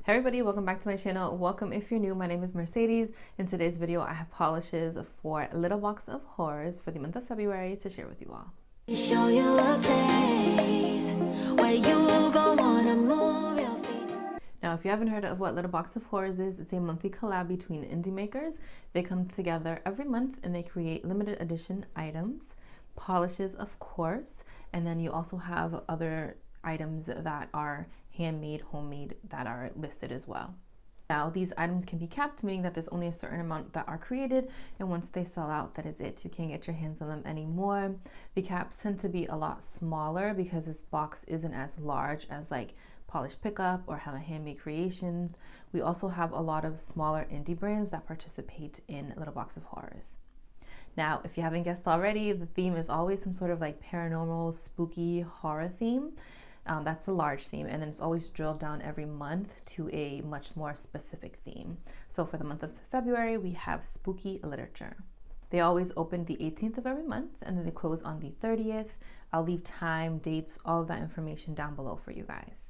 Hey everybody, welcome back to my channel. Welcome if you're new. My name is Mercedes. In today's video, I have polishes for Little Box of Horrors for the month of February to share with you all. Show you a place where you go wanna move your feet. Now, if you haven't heard of what Little Box of Horrors is, it's a monthly collab between indie makers. They come together every month and they create limited edition items, polishes of course, and then you also have other items that are handmade, homemade, that are listed as well. Now, these items can be capped, meaning that there's only a certain amount that are created, and once they sell out, that is it. You can't get your hands on them anymore. The caps tend to be a lot smaller because this box isn't as large as like Polish Pickup or Hella Handmade Creations. We also have a lot of smaller indie brands that participate in Little Box of Horrors. Now, if you haven't guessed already, the theme is always some sort of like paranormal, spooky horror theme. That's the large theme, and then it's always drilled down every month to a much more specific theme. So for the month of February, we have spooky literature. They always open the 18th of every month, and then they close on the 30th. I'll leave time, dates, all of that information down below for you guys.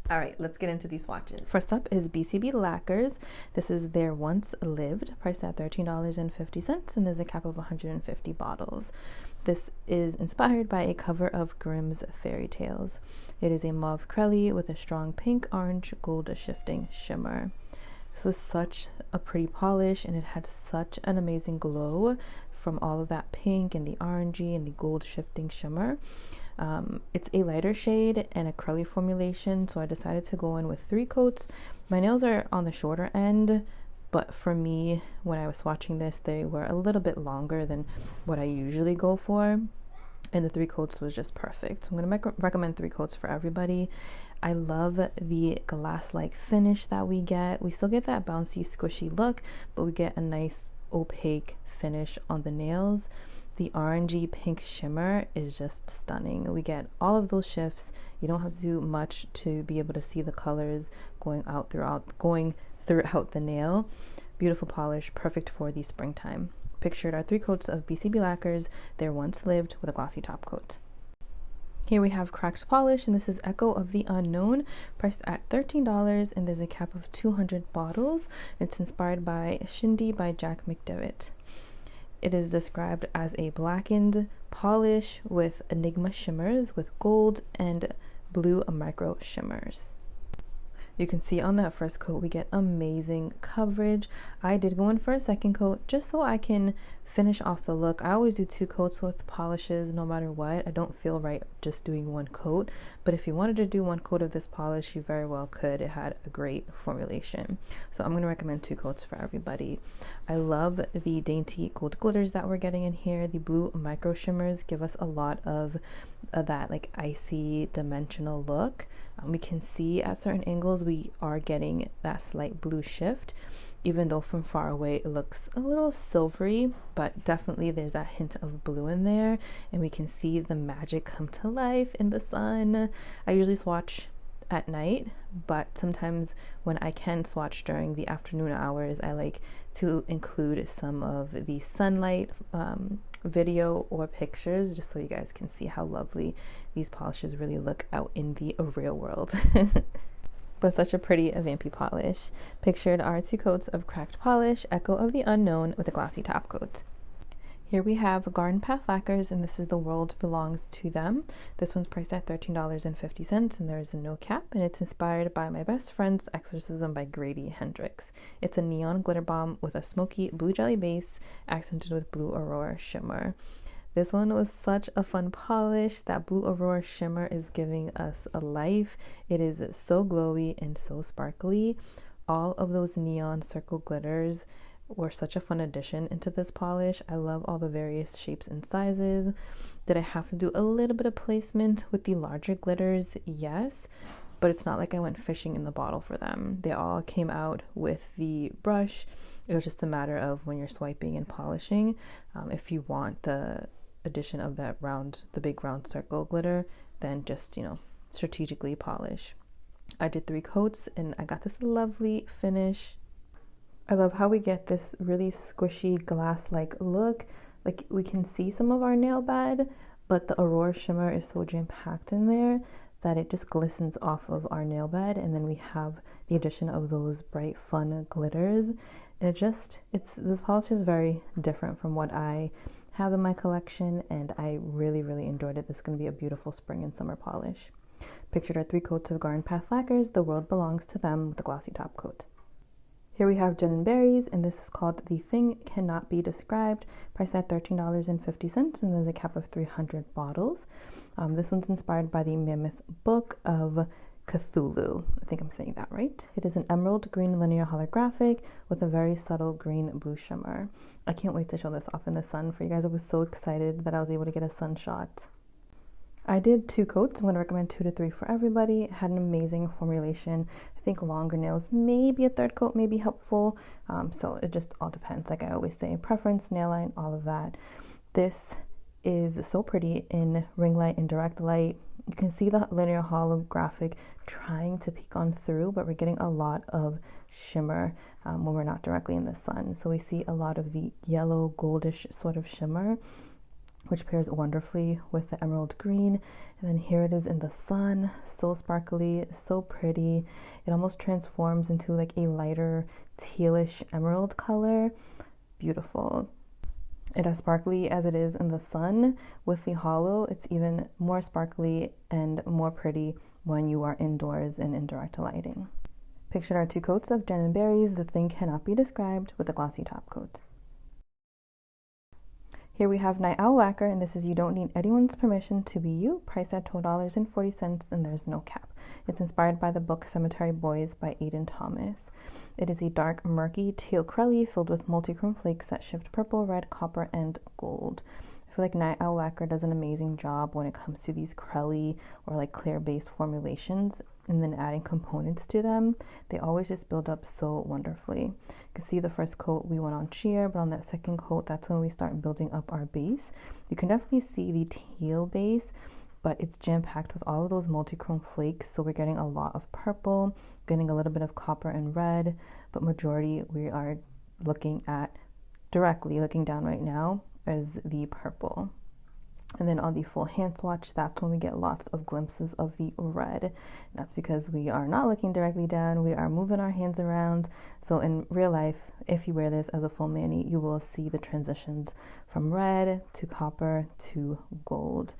All right, let's get into these swatches. First up is BCB Lacquers. This is their Once Lived, priced at $13.50, and there's a cap of 150 bottles. This is inspired by a cover of Grimm's Fairy Tales. It is a mauve crelly with a strong pink, orange, gold shifting shimmer. This was such a pretty polish, and it had such an amazing glow from all of that pink and the orangey and the gold shifting shimmer. It's a lighter shade and a curly formulation, so I decided to go in with 3 coats. My nails are on the shorter end, but for me, when I was swatching this, they were a little bit longer than what I usually go for, and the 3 coats was just perfect. I'm going to recommend 3 coats for everybody. I love the glass-like finish that we get. We still get that bouncy, squishy look, but we get a nice opaque finish on the nails. The orangey pink shimmer is just stunning. We get all of those shifts. You don't have to do much to be able to see the colors going throughout the nail. Beautiful polish, perfect for the springtime. Pictured are 3 coats of BCB Lacquers. They're Once Lived with a glossy top coat. Here we have cracked polish, and this is Echo of the Unknown, priced at $13, and there's a cap of 200 bottles. It's inspired by Shindy by Jack McDevitt. It is described as a blackened polish with enigma shimmers with gold and blue micro shimmers. You can see on that first coat we get amazing coverage. I did go in for a second coat just so I can finish off the look. I always do 2 coats with polishes no matter what. I don't feel right just doing 1 coat, but if you wanted to do 1 coat of this polish, you very well could. It had a great formulation. So I'm going to recommend 2 coats for everybody. I love the dainty gold glitters that we're getting in here. The blue micro shimmers give us a lot of that like icy dimensional look. We can see at certain angles we are getting that slight blue shift, even though from far away it looks a little silvery, but definitely there's that hint of blue in there, and we can see the magic come to life in the sun. I usually swatch at night, but sometimes when I can swatch during the afternoon hours, I like to include some of the sunlight video or pictures just so you guys can see how lovely these polishes really look out in the real world. But such a pretty vampy polish. Pictured are 2 coats of cracked polish, Echo of the Unknown with a glossy top coat. Here we have Garden Path Lacquers, and this is The World Belongs to Them. This one's priced at $13.50, and there's no cap, and it's inspired by My Best Friend's Exorcism by Grady Hendrix. It's a neon glitter bomb with a smoky blue jelly base accented with blue aurora shimmer. This one was such a fun polish. That blue aurora shimmer is giving us a life. It is so glowy and so sparkly. All of those neon circle glitters were such a fun addition into this polish. I love all the various shapes and sizes. Did I have to do a little bit of placement with the larger glitters? Yes, but it's not like I went fishing in the bottle for them. They all came out with the brush. It was just a matter of when you're swiping and polishing. If you want the addition of that the big round circle glitter, then just, strategically polish. I did 3 coats and I got this lovely finish. I love how we get this really squishy glass-like look. Like we can see some of our nail bed, but the aurora shimmer is so jam-packed in there that it just glistens off of our nail bed, and then we have the addition of those bright fun glitters, and this polish is very different from what I have in my collection, and I really enjoyed it. This is going to be a beautiful spring and summer polish. Pictured are 3 coats of Garden Path Lacquers, The World Belongs to Them, with a glossy top coat. Here we have Gin and Berries, and this is called The Thing Cannot Be Described, priced at $13.50, and there's a cap of 300 bottles. This one's inspired by the Mammoth Book of Cthulhu. I think I'm saying that right. It is an emerald green linear holographic with a very subtle green blue shimmer. I can't wait to show this off in the sun for you guys. I was so excited that I was able to get a sun shot. I did 2 coats. I'm going to recommend 2 to 3 for everybody. It had an amazing formulation. I think longer nails, maybe a 3rd coat may be helpful. So it just all depends. Like I always say, preference, nail line, all of that. This is so pretty in ring light and direct light. You can see the linear holographic trying to peek on through, but we're getting a lot of shimmer when we're not directly in the sun. So we see a lot of the yellow goldish sort of shimmer, which pairs wonderfully with the emerald green. And then here it is in the sun, so sparkly, so pretty. It almost transforms into like a lighter tealish emerald color. Beautiful. It as sparkly as it is in the sun, with the hollow, it's even more sparkly and more pretty when you are indoors and in direct lighting. Pictured are 2 coats of Gin and Berries, The Thing Cannot Be Described, with a glossy top coat. Here we have Night Owl Lacquer, and this is You Don't Need Anyone's Permission to Be You, priced at $12.40, and there's no cap. It's inspired by the book Cemetery Boys by Aidan Thomas. It is a dark, murky teal crelly filled with multichrome flakes that shift purple, red, copper, and gold. I feel like Night Owl Lacquer does an amazing job when it comes to these crelly or like clear base formulations, and then adding components to them. They always just build up so wonderfully. You can see the first coat we went on sheer, but on that second coat, that's when we start building up our base. You can definitely see the teal base, but it's jam-packed with all of those multichrome flakes, so we're getting a lot of purple, getting a little bit of copper and red, but majority we are looking at, directly looking down right now, is the purple. And then on the full hand swatch, that's when we get lots of glimpses of the red. And that's because we are not looking directly down, we are moving our hands around. So in real life, if you wear this as a full mani, you will see the transitions from red to copper to gold.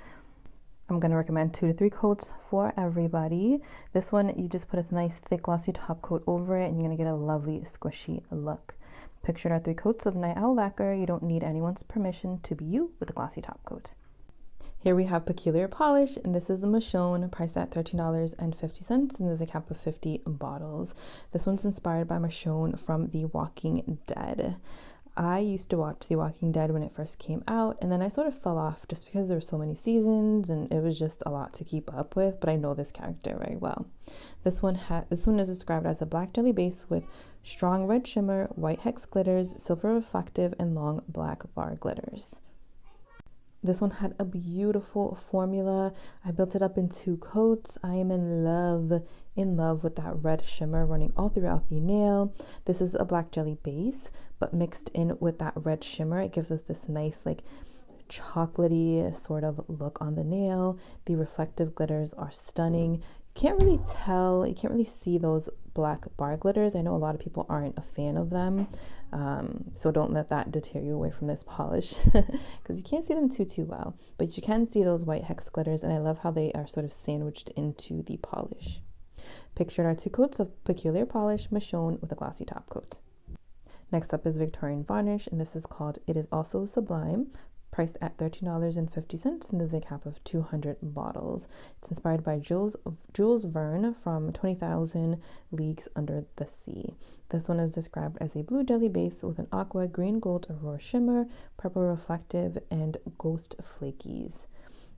I'm going to recommend 2 to 3 coats for everybody. This one, you just put a nice thick glossy top coat over it, and you're going to get a lovely squishy look. Pictured are 3 coats of Night Owl Lacquer. You don't need anyone's permission to be you, with a glossy top coat. Here we have Peculiar Polish, and this is a Michonne, priced at $13.50, and there's a cap of 50 bottles. This one's inspired by Michonne from The Walking Dead. I used to watch The Walking Dead when it first came out, and then I sort of fell off just because there were so many seasons and it was just a lot to keep up with, but I know this character very well. This one is described as a black jelly base with strong red shimmer, white hex glitters, silver reflective, and long black bar glitters. This one had a beautiful formula. I built it up in 2 coats. I am in love with that red shimmer running all throughout the nail. This is a black jelly base, but mixed in with that red shimmer, it gives us this nice like chocolatey sort of look on the nail. The reflective glitters are stunning. You can't really see those black bar glitters. I know a lot of people aren't a fan of them, so don't let that deter you away from this polish because you can't see them too well, but you can see those white hex glitters, and I love how they are sort of sandwiched into the polish. Pictured are 2 coats of Peculiar Polish Michonne, with a glossy top coat. Next up is Victorian Varnish, and this is called It Is Also Sublime, priced at $13.50, and there's a cap of 200 bottles. It's inspired by Jules Verne from 20,000 Leagues Under the Sea. This one is described as a blue jelly base with an aqua green gold aurora shimmer, purple reflective, and ghost flakies.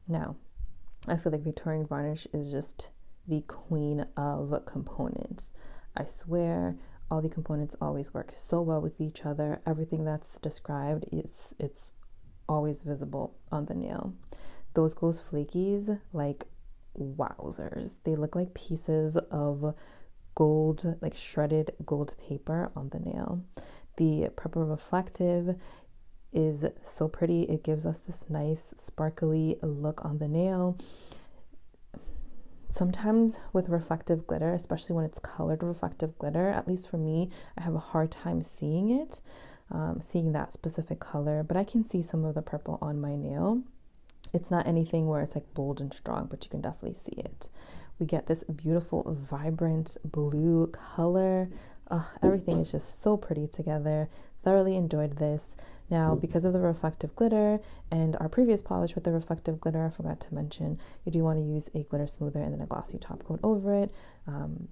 Now, I feel like Victorian Varnish is just the queen of components. I swear, all the components always work so well with each other. Everything that's described, it's always visible on the nail. Those ghost flakies, like wowzers. They look like pieces of gold, like shredded gold paper on the nail. The purple reflective is so pretty. It gives us this nice sparkly look on the nail. Sometimes with reflective glitter, especially when it's colored reflective glitter, at least for me, I have a hard time seeing it, seeing that specific color, but I can see some of the purple on my nail. It's not anything where it's like bold and strong, but you can definitely see it. We get this beautiful, vibrant blue color. Everything is just so pretty together. Thoroughly enjoyed this. Now, because of the reflective glitter and our previous polish with the reflective glitter, I forgot to mention, you do want to use a glitter smoother and then a glossy top coat over it,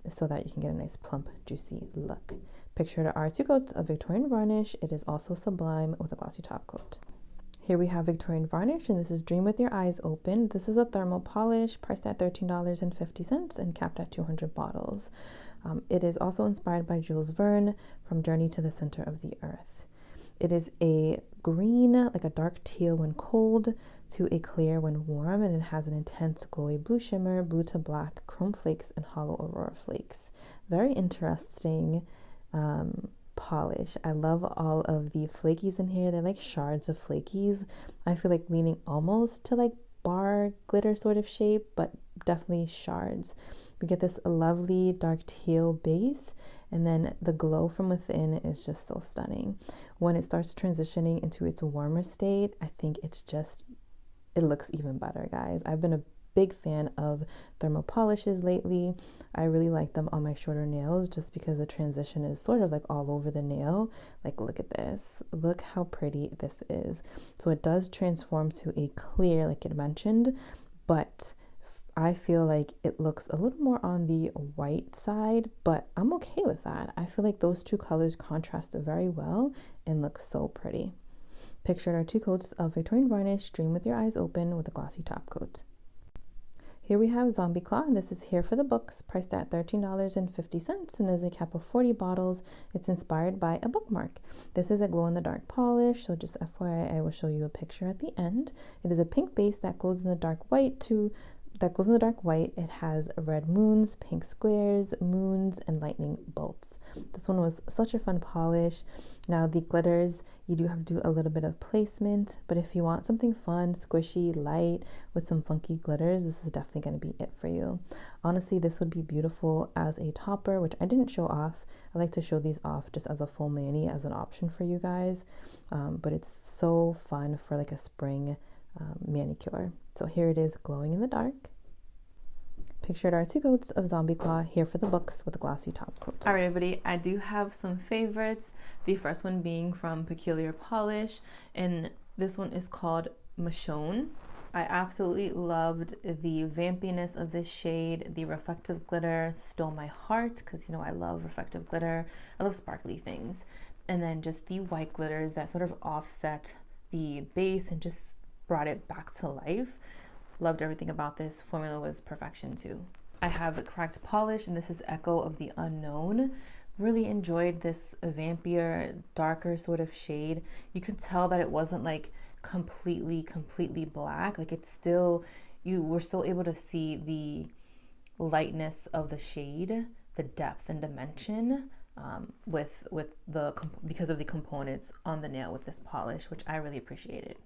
so that you can get a nice plump, juicy look. Pictured are 2 coats of Victorian Varnish. It is also Sublime with a glossy top coat. Here we have Victorian Varnish, and this is Dream With Your Eyes Open. This is a thermal polish priced at $13.50 and capped at 200 bottles. It is also inspired by Jules Verne from Journey to the Center of the Earth. It is a green, like a dark teal when cold, to a clear when warm, and it has an intense glowy blue shimmer, blue to black, chrome flakes, and hollow aurora flakes. Very interesting polish. I love all of the flakies in here. They're like shards of flakies. I feel like leaning almost to like bar glitter sort of shape, but definitely shards. We get this lovely dark teal base, and then the glow from within is just so stunning. When it starts transitioning into its warmer state, I think it looks even better, guys. I've been a big fan of thermal polishes lately. I really like them on my shorter nails just because the transition is sort of like all over the nail. Like, look at this. Look how pretty this is. So it does transform to a clear, like it mentioned, but I feel like it looks a little more on the white side, but I'm okay with that. I feel like those 2 colors contrast very well and look so pretty. Pictured are 2 coats of Victorian Varnish, Dream With Your Eyes Open with a glossy top coat. Here we have Zombie Claw, and this is Here for the Books, priced at $13.50, and there's a cap of 40 bottles. It's inspired by a bookmark. This is a glow-in-the-dark polish, so just FYI, I will show you a picture at the end. It is a pink base that glows in the dark white It has red moons, pink squares, moons, and lightning bolts. This one was such a fun polish. Now the glitters, you do have to do a little bit of placement, but if you want something fun, squishy, light, with some funky glitters, this is definitely going to be it for you. Honestly, this would be beautiful as a topper, which I didn't show off. I like to show these off just as a full mani as an option for you guys, but it's so fun for like a spring manicure. So here it is, glowing in the dark. Pictured are 2 coats of Zombie Claw, Here for the Books with a glossy top coat. All right, everybody, I do have some favorites. The first one being from Peculiar Polish, and this one is called Michonne. I absolutely loved the vampiness of this shade. The reflective glitter stole my heart because, you know, I love reflective glitter. I love sparkly things. And then just the white glitters that sort of offset the base and just brought it back to life. Loved everything about this. Formula was perfection too. I have Cracked Polish, and this is Echo of the Unknown. Really enjoyed this vampier, darker sort of shade. You could tell that it wasn't like completely black. Like it's still, you were still able to see the lightness of the shade, the depth and dimension, because of the components on the nail with this polish, which I really appreciated.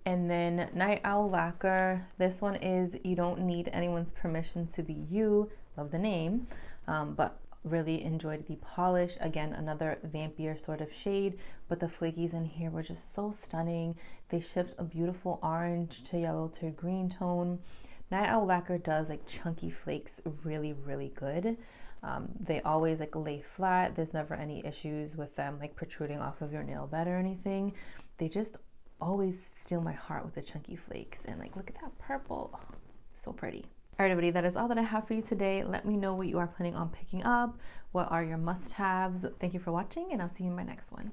And then Night Owl Lacquer. This one is You Don't Need Anyone's Permission to Be You. Love the name, but really enjoyed the polish. Again, another vampire sort of shade, but the flakies in here were just so stunning. They shift a beautiful orange to yellow to green tone. Night Owl Lacquer does like chunky flakes really good. They always like lay flat. There's never any issues with them like protruding off of your nail bed or anything. They just always steal my heart with the chunky flakes. And like, look at that purple. Oh, so pretty. All right, everybody, that is all that I have for you today. Let me know what you are planning on picking up. What are your must-haves? Thank you for watching, and I'll see you in my next one.